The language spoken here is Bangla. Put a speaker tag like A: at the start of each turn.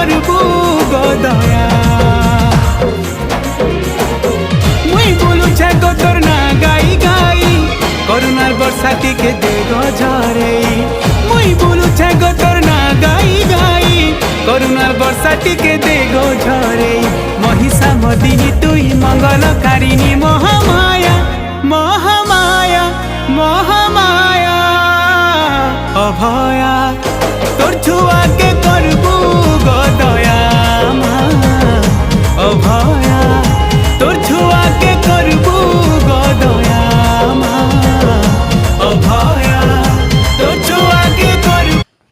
A: করবু গদয়া মুই বলুছে গো তোর না গাই গাই করুণার বর্ষা টিকে দে গো ঝরে মুই বলুছে গো তোর না গাই গাই করুণার বর্ষা টিকে দে গো ঝরে মহিষা মদিনী তুই মঙ্গলকারিণী মহামায়া মহামায়া মহামায়া অভয়া তোর ছুয়াকে করবু গদয়া।